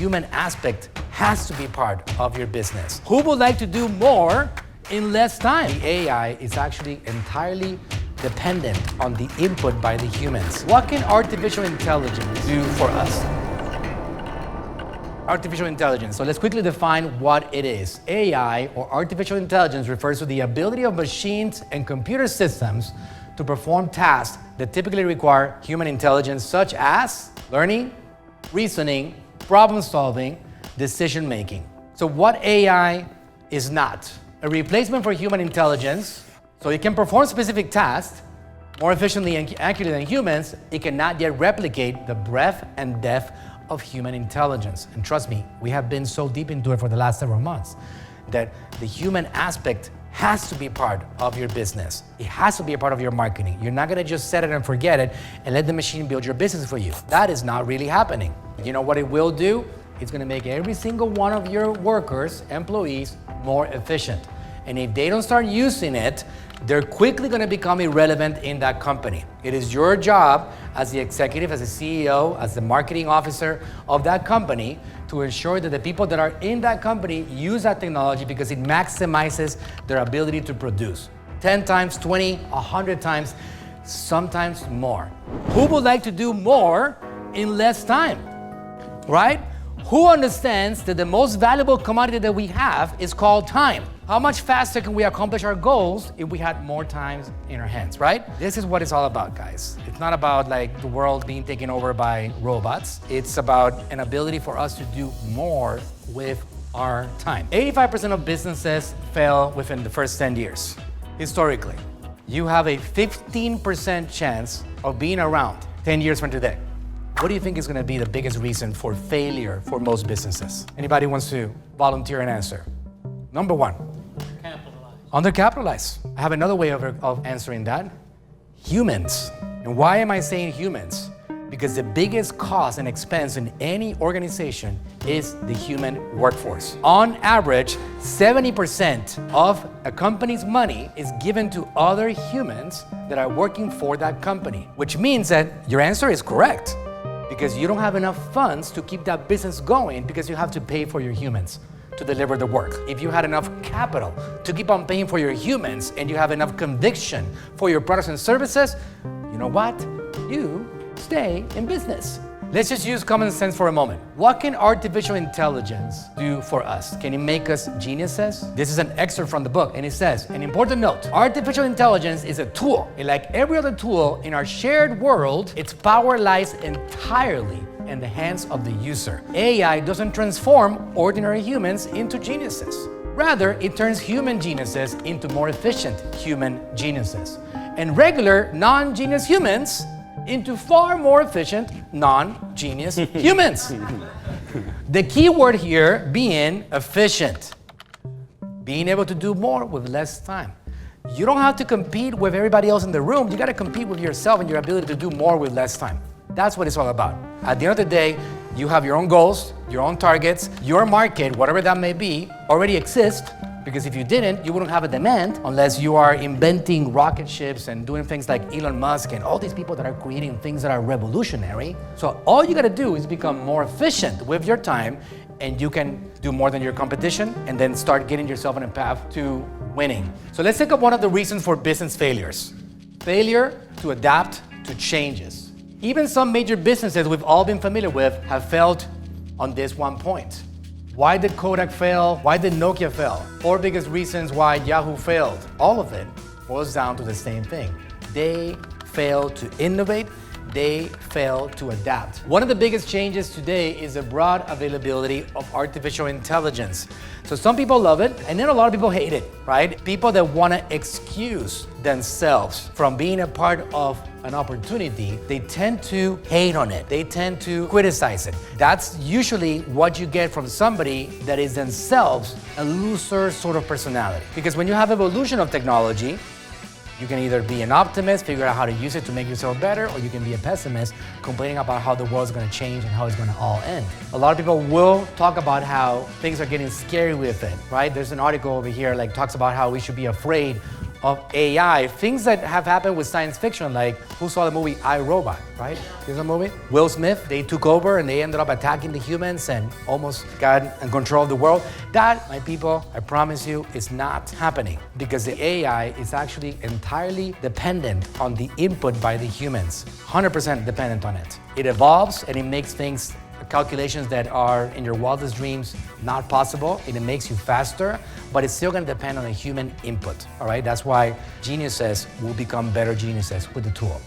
human aspect has to be part of your business. Who would like to do more in less time? The AI is actually entirely dependent on the input by the humans. What can artificial intelligence do for us? Artificial intelligence. So let's quickly define what it is. AI, or artificial intelligence, refers to the ability of machines and computer systems to perform tasks that typically require human intelligence, such as learning, reasoning, problem solving, decision making. So what AI is not? A replacement for human intelligence. So it can perform specific tasks more efficiently and accurately than humans. It cannot yet replicate the breadth and depth of human intelligence. And trust me, we have been so deep into it for the last several months that the human aspect has to be part of your business. It has to be a part of your marketing. You're not gonna just set it and forget it and let the machine build your business for you. That is not really happening. You know what it will do? It's gonna make every single one of your workers, employees, more efficient. And if they don't start using it, they're quickly gonna become irrelevant in that company. It is your job as the executive, as the CEO, as the marketing officer of that company to ensure that the people that are in that company use that technology because it maximizes their ability to produce. 10 times, 20, 100 times, sometimes more. Who would like to do more in less time, right? Who understands that the most valuable commodity that we have is called time? How much faster can we accomplish our goals if we had more time in our hands, right? This is what it's all about, guys. It's not about like the world being taken over by robots. It's about an ability for us to do more with our time. 85% of businesses fail within the first 10 years. Historically, you have a 15% chance of being around 10 years from today. What do you think is going to be the biggest reason for failure for most businesses? Anybody wants to volunteer and answer? Number one. Undercapitalized. I have another way of answering that. Humans. And why am I saying humans? Because the biggest cost and expense in any organization is the human workforce. On average, 70% of a company's money is given to other humans that are working for that company, which means that your answer is correct because you don't have enough funds to keep that business going because you have to pay for your humans to deliver the work. If you had enough capital to keep on paying for your humans and you have enough conviction for your products and services, you know what? You stay in business. Let's just use common sense for a moment. What can artificial intelligence do for us? Can it make us geniuses? This is an excerpt from the book, and it says, an important note, artificial intelligence is a tool. And like every other tool in our shared world, its power lies entirely in the hands of the user. AI doesn't transform ordinary humans into geniuses. Rather, it turns human geniuses into more efficient human geniuses, and regular non-genius humans into far more efficient non-genius humans. The key word here being efficient. Being able to do more with less time. You don't have to compete with everybody else in the room. You got to compete with yourself and your ability to do more with less time. That's what it's all about. At the end of the day, you have your own goals, your own targets, your market, whatever that may be, already exists. Because if you didn't, you wouldn't have a demand unless you are inventing rocket ships and doing things like Elon Musk and all these people that are creating things that are revolutionary. So all you gotta do is become more efficient with your time, and you can do more than your competition and then start getting yourself on a path to winning. So let's take up one of the reasons for business failures. Failure to adapt to changes. Even some major businesses we've all been familiar with have failed on this one point. Why did Kodak fail? Why did Nokia fail? 4 biggest reasons why Yahoo failed. All of it boils down to the same thing. They failed to innovate. They failed to adapt. One of the biggest changes today is the broad availability of artificial intelligence. So some people love it, and then a lot of people hate it, right? People that want to excuse themselves from being a part of an opportunity, they tend to hate on it. They tend to criticize it. That's usually what you get from somebody that is themselves a looser sort of personality. Because when you have evolution of technology, you can either be an optimist, figure out how to use it to make yourself better, or you can be a pessimist, complaining about how the world's gonna change and how it's gonna all end. A lot of people will talk about how things are getting scary with it, right? There's an article over here like talks about how we should be afraid of AI, things that have happened with science fiction, like who saw the movie I, Robot, right? Here's a movie. Will Smith, they took over and they ended up attacking the humans and almost got in control of the world. That, my people, I promise you, is not happening because the AI is actually entirely dependent on the input by the humans, 100% dependent on it. It evolves and it makes things, calculations that are in your wildest dreams not possible, and it makes you faster, but it's still going to depend on a human input, all right? That's why geniuses will become better geniuses with the tool.